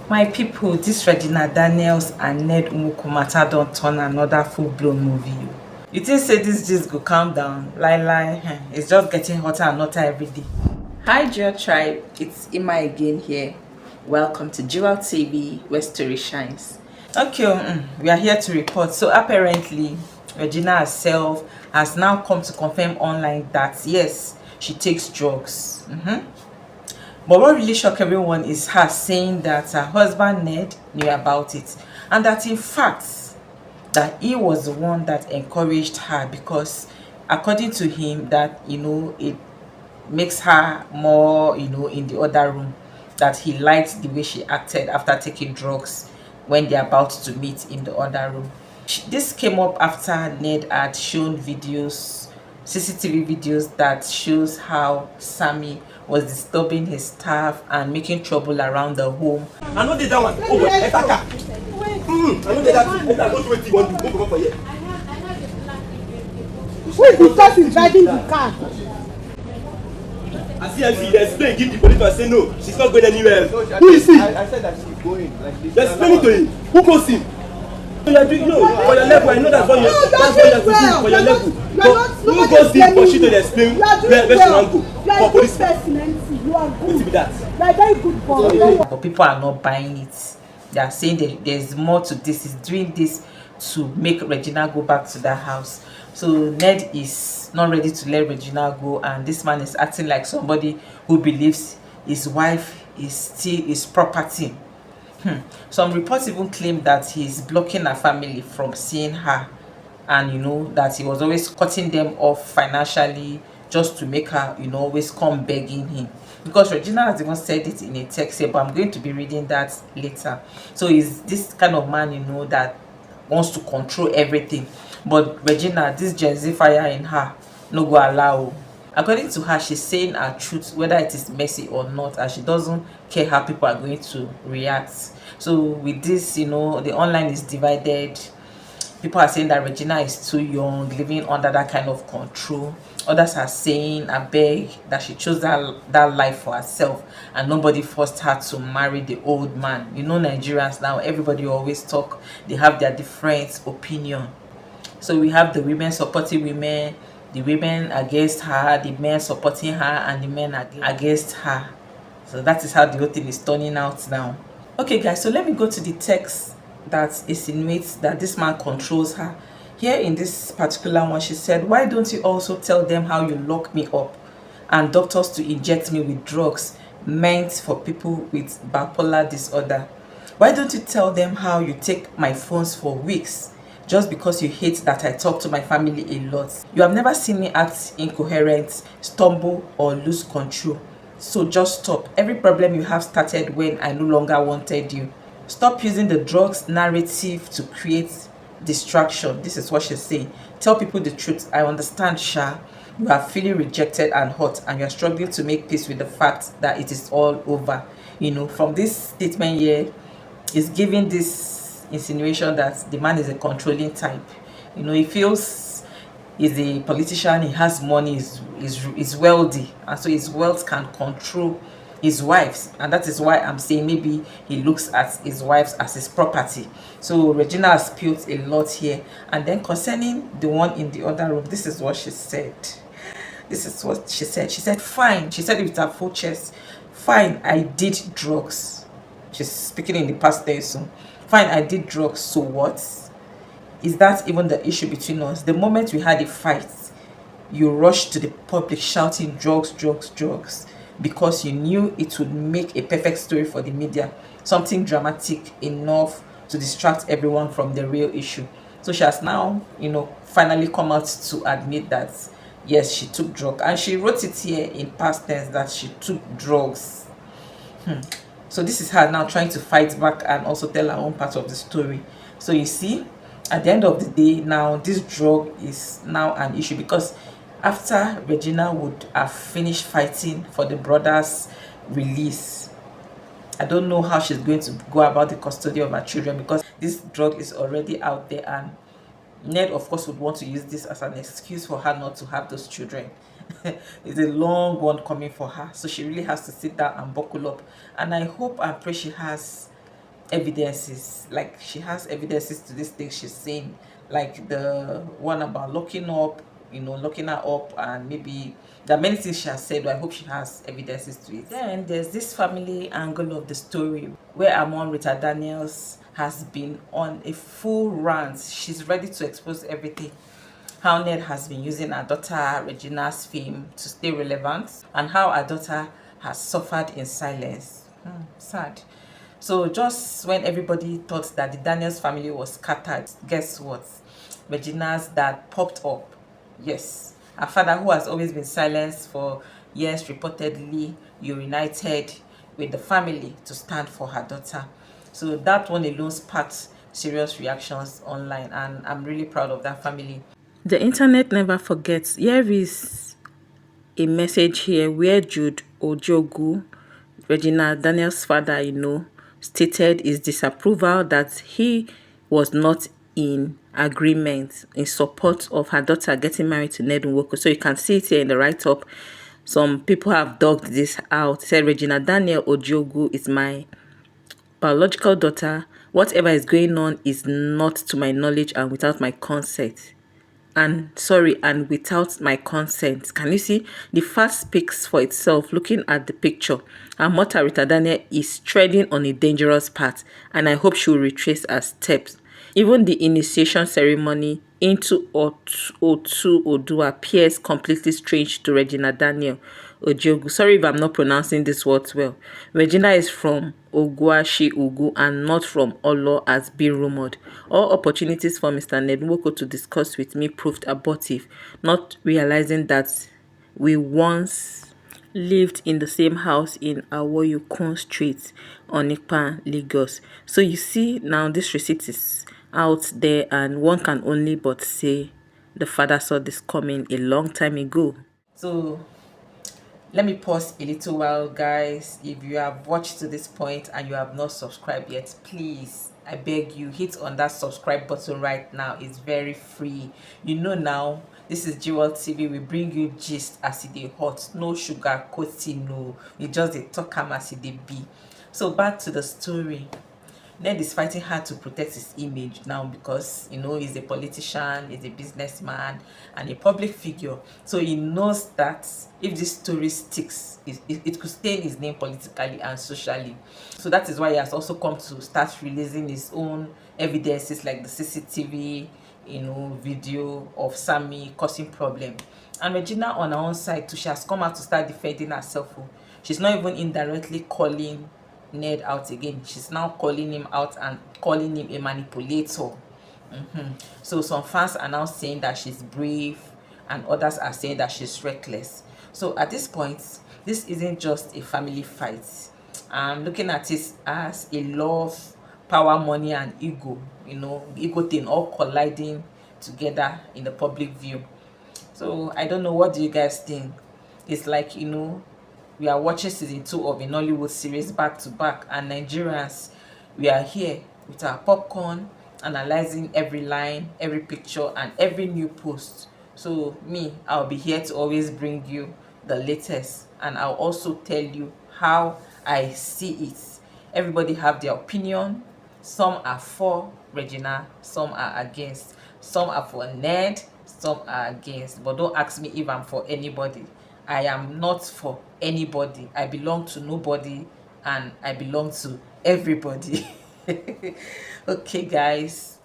My people, this Regina Daniels and Ned Nwoko matter don't turn another full-blown movie. You think say this just go calm down? Lie, it's just getting hotter and hotter every day. Hi Jewel Tribe, it's Ima again here. Welcome to Jewel TV, where story shines. Okay, we are here to report. So apparently, Regina herself has now come to confirm online that yes, she takes drugs. But what really shocked everyone is her saying that her husband Ned knew about it, and that in fact that he was the one that encouraged her, because according to him that it makes her more in the other room, that he liked the way she acted after taking drugs when they're about to meet in the other room. This came up after Ned had shown videos, CCTV videos, that shows how Sammy was disturbing his staff and making trouble around the home. I know that one. Oh, attacker. I know that. I don't wait you want to go for here. Who is the person driving the car? I see they explain, give the police and say no, she's not going anywhere. Who is he? I said that she's going like this. They explain it to him. Who goes him? No, for your level, I know that's what you have to do for your level. But who goes him for she to explain where she want to go? For police. You are good. What's that? You are very good boy. But people are not buying it. They are saying that there's more to this. He's doing this to make Regina go back to that house. So Ned is not ready to let Regina go, and this man is acting like somebody who believes his wife is still his property. Some reports even claim that he's blocking her family from seeing her, and that he was always cutting them off financially just to make her always come begging him, because Regina has even said it in a text here, but I'm going to be reading that later. So he's this kind of man that wants to control everything. But Regina, this Gen Z fire in her no go allow. According to her, she's saying her truth whether it is messy or not, and she doesn't care how people are going to react. So with this, the online is divided. People are saying that Regina is too young, living under that kind of control. Others are saying, I beg, that she chose that life for herself and nobody forced her to marry the old man. Nigerians now, everybody always talk, they have their different opinion. So we have the women supporting women, the women against her, the men supporting her, and the men against her. So that is how the whole thing is turning out now. Okay guys, so let me go to the text that insinuates that this man controls her. Here in this particular one, she said, why don't you also tell them how you lock me up and doctors to inject me with drugs meant for people with bipolar disorder? Why don't you tell them how you take my phones for weeks just because you hate that I talk to my family a lot? You have never seen me act incoherent, stumble, or lose control. So just stop. Every problem you have started when I no longer wanted you. Stop using the drugs narrative to create distraction. This is what she's saying. Tell people the truth. I understand, Sha. You are feeling rejected and hurt, and you are struggling to make peace with the fact that it is all over. From this statement here, is giving this insinuation that the man is a controlling type. He feels he's a politician, he has money, is wealthy, and so his wealth can control his wives, and that is why I'm saying maybe he looks at his wives as his property. So Regina has spilled a lot here. And then concerning the one in the other room, this is what she said. She said, fine. She said it with her full chest. Fine, I did drugs. She's speaking in the past tense. So fine, I did drugs, so what? Is that even the issue between us? The moment we had a fight, you rushed to the public shouting drugs, drugs, drugs, because you knew it would make a perfect story for the media, something dramatic enough to distract everyone from the real issue. So she has now, finally come out to admit that yes, she took drugs, and she wrote it here in past tense that she took drugs. So this is her now trying to fight back and also tell her own part of the story. So you see, at the end of the day, now this drug is now an issue, because after Regina would have finished fighting for the brother's release, I don't know how she's going to go about the custody of her children, because this drug is already out there, and Ned of course would want to use this as an excuse for her not to have those children. It's a long one coming for her, so she really has to sit down and buckle up. And I hope and pray she has evidences. Like, she has evidences to this thing she's saying, like the one about locking up, locking her up, and maybe there are many things she has said, but I hope she has evidences to it. Then there's this family angle of the story where our mom, Rita Daniels, has been on a full rant. She's ready to expose everything. How Ned has been using her daughter Regina's fame to stay relevant, and how her daughter has suffered in silence. Sad. So just when everybody thought that the Daniels family was scattered, guess what? Regina's dad popped up. Yes, her father, who has always been silenced for years, reportedly reunited with the family to stand for her daughter. So that one alone sparked serious reactions online, and I'm really proud of that family. The internet never forgets. Here is a message here where Jude Ojogu, Regina Daniels' father, stated his disapproval that he was not in agreement in support of her daughter getting married to Ned Nwoko. So you can see it here in the write-up. Some people have dogged this out. Said Regina Daniel Ojogu is my biological daughter. Whatever is going on is not to my knowledge and without my consent. And without my consent. Can you see? The fact speaks for itself. Looking at the picture, our mother Rita Daniel is treading on a dangerous path, and I hope she will retrace her steps. Even the initiation ceremony into Otu Odu appears completely strange to Regina Daniel Ojogu. Sorry if I'm not pronouncing this word well. Regina is from Ogwashi Ugu and not from Olo as being rumored. All opportunities for Mr. Ned Nwoko to discuss with me proved abortive, not realizing that we once lived in the same house in Awoyokun Street, Onipa, Lagos. So you see, now this receipt is out there, and one can only but say the father saw this coming a long time ago. So let me pause a little while, guys. If you have watched to this point and you have not subscribed yet, please, I beg you, hit on that subscribe button right now. It's very free. Now, this is Jewel TV. We bring you gist as it dey hot, no sugar coating, no. We just dey talk am as it dey be. So back to the story. Ned is fighting hard to protect his image now because, he's a politician, he's a businessman, and a public figure. So he knows that if this story sticks, it could stain his name politically and socially. So that is why he has also come to start releasing his own evidences, like the CCTV, video of Sammy causing problem. And Regina, on her own side too, she has come out to start defending herself. She's not even indirectly calling Ned out again. She's now calling him out and calling him a manipulator. So some fans are now saying that she's brave, and others are saying that she's reckless. So at this point, this isn't just a family fight. I'm looking at it as a love, power, money, and ego. Ego thing all colliding together in the public view. So I don't know, what do you guys think? It's like, we are watching season 2 of a Nollywood series back to back, and Nigerians, we are here with our popcorn, analyzing every line, every picture, and every new post. So I'll be here to always bring you the latest, and I'll also tell you how I see it. Everybody have their opinion. Some are for Regina, some are against. Some are for Ned, some are against. But don't ask me if I'm for anybody. I am not for anybody. I belong to nobody, and I belong to everybody. Okay, guys.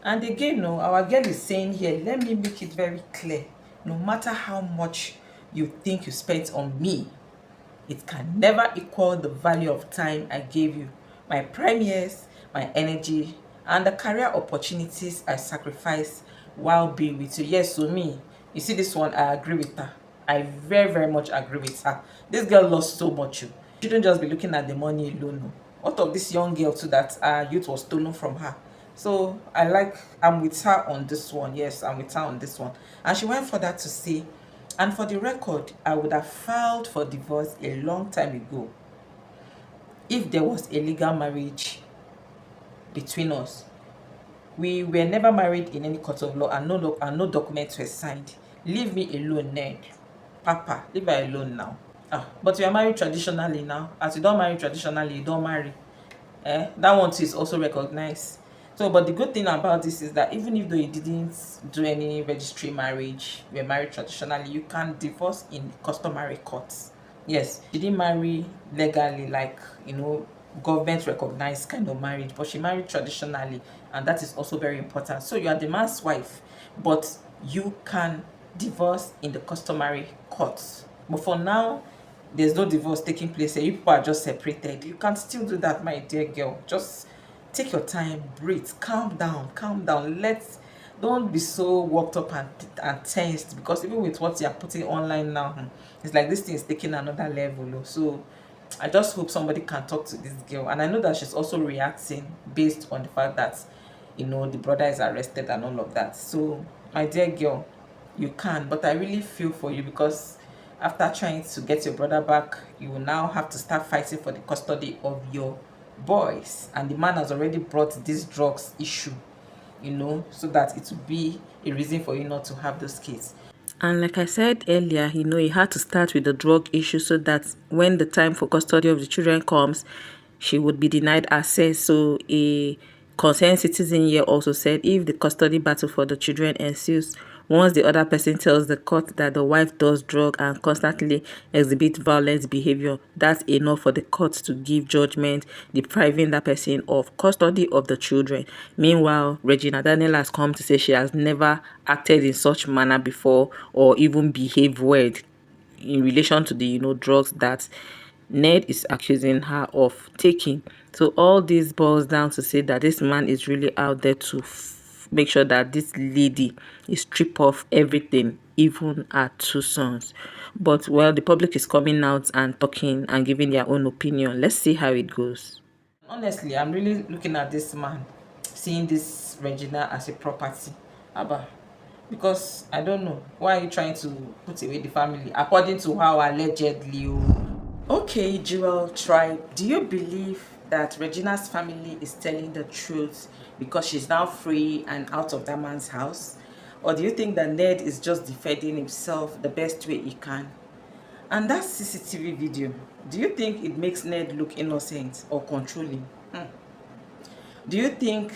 And again, our girl is saying here, let me make it very clear. No matter how much you think you spent on me, it can never equal the value of time I gave you, my prime years, my energy, and the career opportunities I sacrificed while being with you. Yes, so you see this one, I agree with her. I very, very much agree with her. This girl lost so much. You shouldn't just be looking at the money alone. What of this young girl too, that youth was stolen from her? So I'm with her on this one. Yes, I'm with her on this one. And she went further to say, and for the record, I would have filed for divorce a long time ago if there was a legal marriage between us. We were never married in any court of law, and no documents were signed. Leave me alone, Ned. Papa, leave her alone now. But we are married traditionally now. As you don't marry traditionally, you don't marry. That one too is also recognized. So, but the good thing about this is that even if though you didn't do any registry marriage, you were married traditionally, you can divorce in customary courts. Yes, she didn't marry legally, like, government recognized kind of marriage, but she married traditionally, and that is also very important. So you are the man's wife, but you can divorce in the customary courts. But for now, there's no divorce taking place here. You people are just separated. You can still do that, my dear girl. Just take your time, breathe, calm down, calm down. Don't be so worked up and tensed, because even with what you're putting online now, it's like this thing is taking another level. So I just hope somebody can talk to this girl. And I know that she's also reacting based on the fact that the brother is arrested and all of that. So my dear girl, you can, but I really feel for you, because after trying to get your brother back, you will now have to start fighting for the custody of your boys, and the man has already brought this drugs issue, so that it will be a reason for you not to have those kids. And like I said earlier, he had to start with the drug issue so that when the time for custody of the children comes, she would be denied access. So a concerned citizen here also said if the custody battle for the children ensues, once the other person tells the court that the wife does drug and constantly exhibit violent behavior, that's enough for the court to give judgment depriving that person of custody of the children. Meanwhile, Regina Daniels has come to say she has never acted in such manner before or even behaved well in relation to the drugs that Ned is accusing her of taking. So all this boils down to say that this man is really out there to make sure that this lady is stripped of everything, even her two sons. But well, the public is coming out and talking and giving their own opinion. Let's see how it goes. Honestly, I'm really looking at this man, seeing this Regina as a property. Abba, because I don't know, why are you trying to put away the family according to how allegedly Okay, Jewel tribe, do you believe that Regina's family is telling the truth because she's now free and out of that man's house? Or do you think that Ned is just defending himself the best way he can? And that CCTV video, do you think it makes Ned look innocent or controlling? Do you think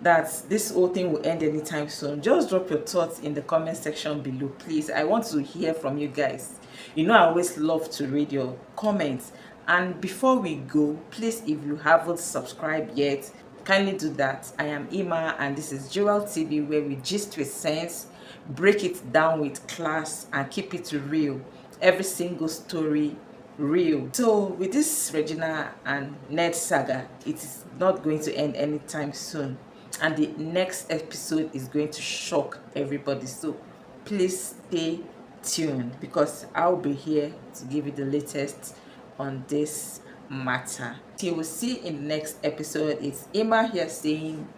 that this whole thing will end anytime soon? Just drop your thoughts in the comment section below, please. I want to hear from you guys. I always love to read your comments. And before we go, please, if you haven't subscribed yet, kindly do that. I am Ima, and this is Jewel TV, where we gist with sense, break it down with class, and keep it real. Every single story real. So with this Regina and Ned saga, it is not going to end anytime soon, and the next episode is going to shock everybody. So please stay tuned, because I'll be here to give you the latest on this matter. Till we see in the next episode. It's Ima here saying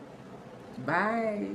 bye.